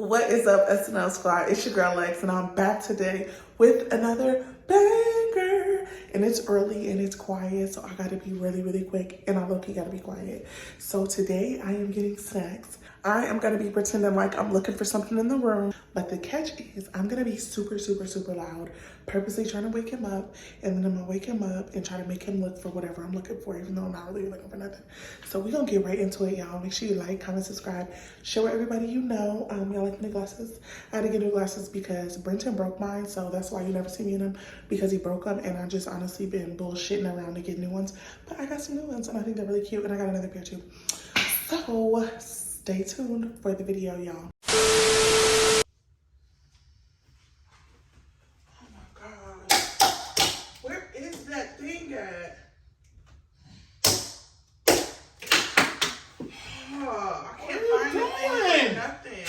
What is up, SNL squad? It's your girl Lex, and I'm back today with another banger. And it's early and it's quiet, so I gotta be really quick, and I low-key gotta be quiet. So today I am getting snacks. I am gonna be pretending like I'm looking for something in the room, but the catch is I'm gonna be super loud, purposely trying to wake him up, and then I'm gonna wake him up and try to make him look for whatever I'm looking for, even though I'm not really looking for nothing. So we're gonna get right into it, y'all. Make sure you like, comment, subscribe, share with everybody you know. Y'all like my glasses? I had to get new glasses because Brenton broke mine, so that's why you never see me in them, because he broke them, and I just honestly been bullshitting around to get new ones. But I got some new ones, and I think they're really cute, and I got another pair too. So stay tuned for the video, y'all. Oh my God. Where is that thing at? Oh, I can't find it. Nothing.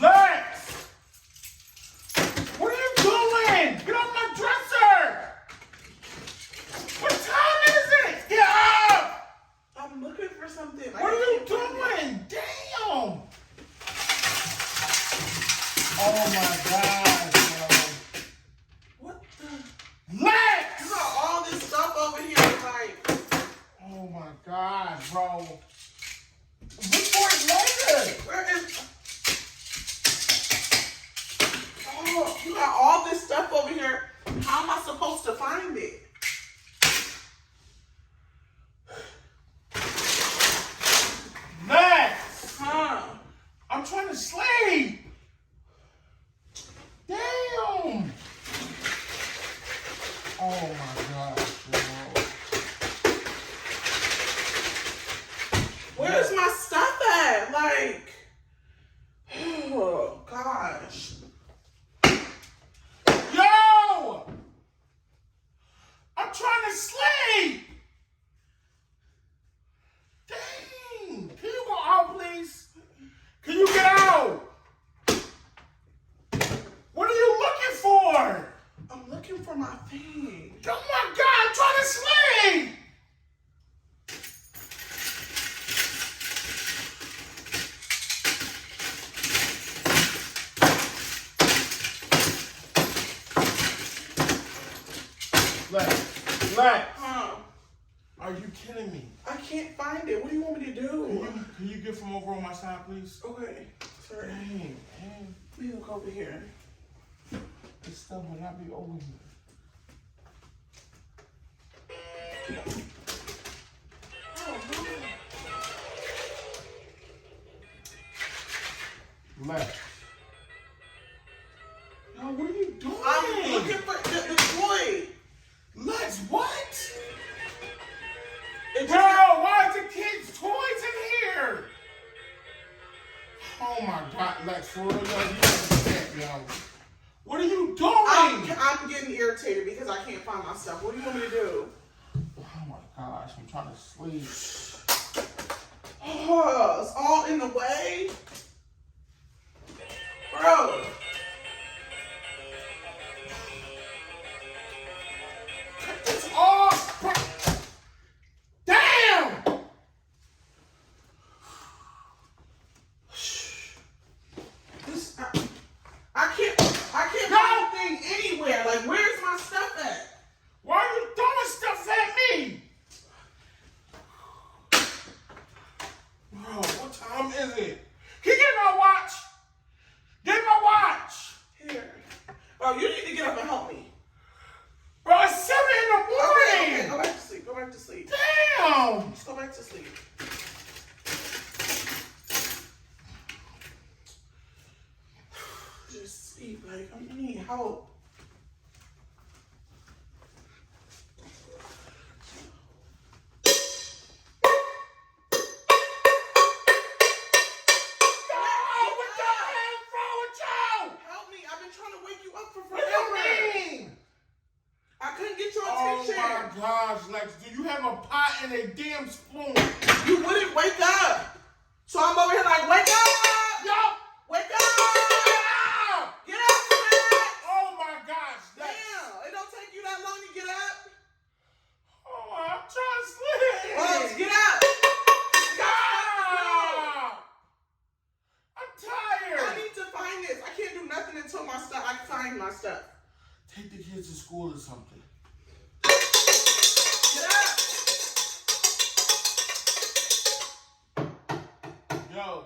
Lex! What are you doing? Get off my dresser! What time is it? Get up! I'm looking for something. What are you doing? Damn! Oh my God, bro. What the? Lex! You got all this stuff over here, like. Oh my God, bro. Report later. Where is? Oh, you got all this stuff over here. How am I supposed to find it? Lex! Huh? I'm trying to sleep. Damn! Oh my gosh, bro. Where's my stuff at? Like, oh gosh. Yo! I'm trying to sleep! Dang! Can you go out, please? Can you get out? What are you looking for? I'm looking for my thing. Oh my God, I'm trying to sleep! Lex, Huh? are you kidding me? I can't find it. What do you want me to do? Can you get from over on my side, please? Okay. Sorry. Dang. We look over here. This stuff will not be over here. Oh, no. Lex. Yo, what are you doing? I'm looking for the toy. Lex, what? It Bro, just- why is the kids' toys in here? Oh my God, Lex, for real, yo, you understand, yo. What are you doing? I'm getting irritated because I can't find my stuff. What do you want me to do? Oh my gosh, I'm trying to sleep. Oh, it's all in the way. Bro. Cut this off, bro. Damn! I can't find anything anywhere. Like, where's my stuff at? Why are you throwing stuff at me? Bro, what time is it? Can you get my watch? Get my watch! Here. Oh, you need to get up and help me. Bro, it's 7 in the morning! Okay, go back to sleep. Go back to sleep. Damn! Just go back to sleep. Just sleep. Like, I need help. Help me. I've been trying to wake you up for What do you forever. mean? I couldn't get your Oh attention. my gosh, Lex, do you have a pot and a damn spoon? You wouldn't wake up. So I'm over here like, wake up! Yo! Wake up! Get up! Get up, Max! Oh my gosh, Lex. Damn, it don't take you that long to get up. Oh, I'm trying to sleep. Well, get up. find my stuff. Take the kids to school or something. Get up. Yo,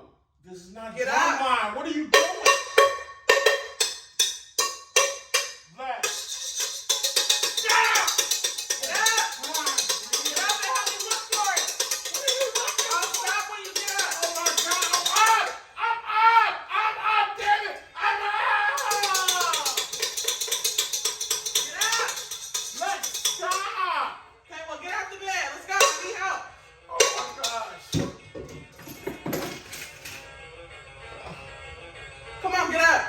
this is not Get drumline. What are you doing? Lex. Get up. Get up. Come on. Get up and help me look for it. What are you looking I'll stop when you get up. Oh my God, I'm up, damn it, I'm up! Get up. Let's stop! Okay, well, get out the bed. Let's go. I need help. Oh my gosh. Come on, get up.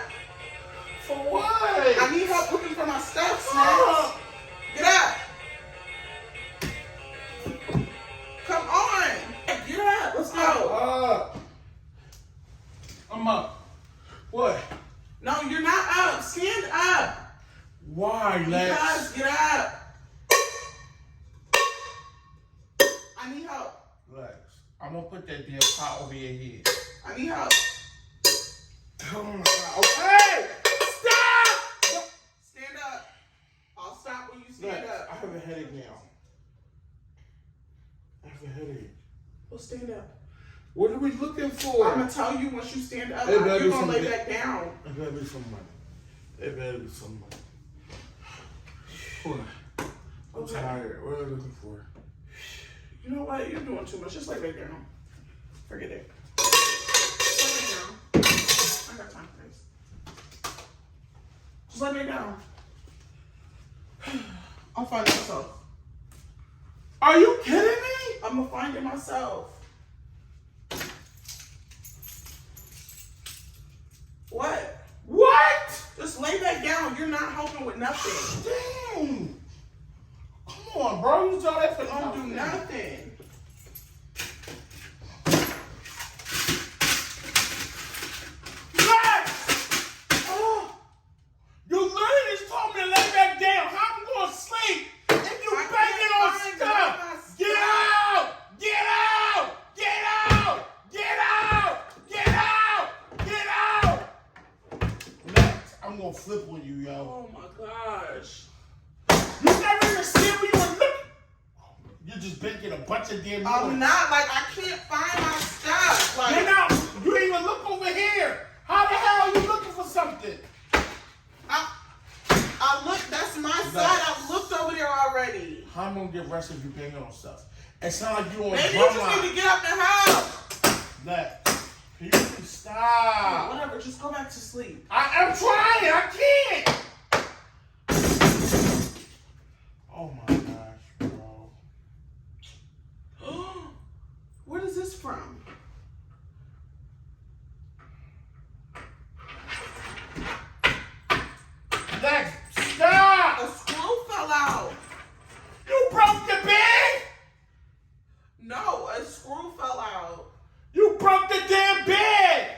For what? I need help looking for my stuff, Snacks. Get up. Come on. Get up. Let's go. I'm up. What? No, you're not up. Stand up. Why, Lex? Because, get up. I need help. Lex, I'm gonna put that damn pot over your head. I need help. Oh my God. Okay! Stop! Stand up. I'll stop when you stand Lex, up. I have a headache now. I have a headache. Well, stand up. What are we looking for? I'm going to tell you once you stand up. It You're better be going to lay some- back down. It better be some money. It better be some money. Hold on. I'm Okay. tired. What are we looking for? You know what? You're doing too much. Just lay back down. Forget it. Just lay back down. I got time for this. Just lay back down. I'll find it myself. Are you kidding me? I'm going to find it myself. What? What? Just lay back down. You're not helping with nothing. Dang. Come on, bro. You saw that for Don't do nothing. Lex! Oh, you literally just told me to lay back down. How am I going to sleep if you I banging can't on find stuff? my Get stuff. out! Get out! Get out! Get out! Get out! Get out! Lex, I'm going to flip on you, yo. Oh my gosh. You never even see where you were looking. You're just making a bunch of damn noise. I'm not, like, I can't find my stuff. Like, You're not. You didn't even look over here. How the hell are you looking for something? I looked, that's my side. I've looked over there already. How am I gonna get rest if you banging on stuff? It's not like you on Maybe you drum just line. need to get up and help. Lex, can you please stop? Whatever, just go back to sleep. I'm trying. I can't. Oh my gosh, bro. What is this from? Lex, stop! A screw fell out. You broke the bed? No, a screw fell out. You broke the damn bed!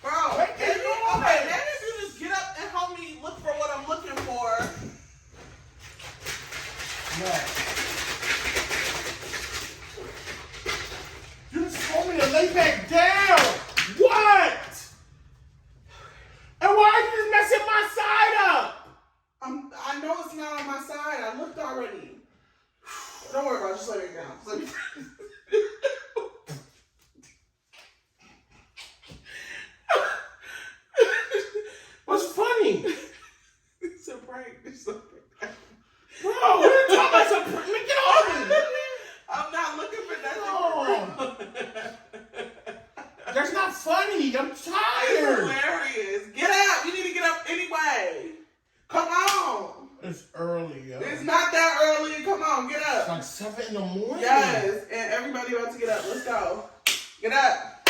Bro, What maybe, is wrong? okay, maybe if you just get up and help me look for what I'm looking for. Lex. You just told me to lay back down. What? And why are you just messing my side up? I know it's not on my side. I looked already. Don't worry about it. Just lay it down. Just let me- What's funny? It's a prank. It's a prank. Bro, what are you talking about? Let me get off me. I'm not looking for nothing. That's not funny. I'm It's tired. hilarious. Get up. You need to get up anyway. Come on. It's early, yo. It's not that early. Come on. Get It's up. like 7 in the morning. Yes. And everybody about to get up. Let's go. Get up.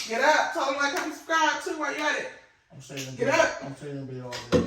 Get up. Tell them like and subscribe too while you at it. I'm saying Get up. I'm saying to be all day.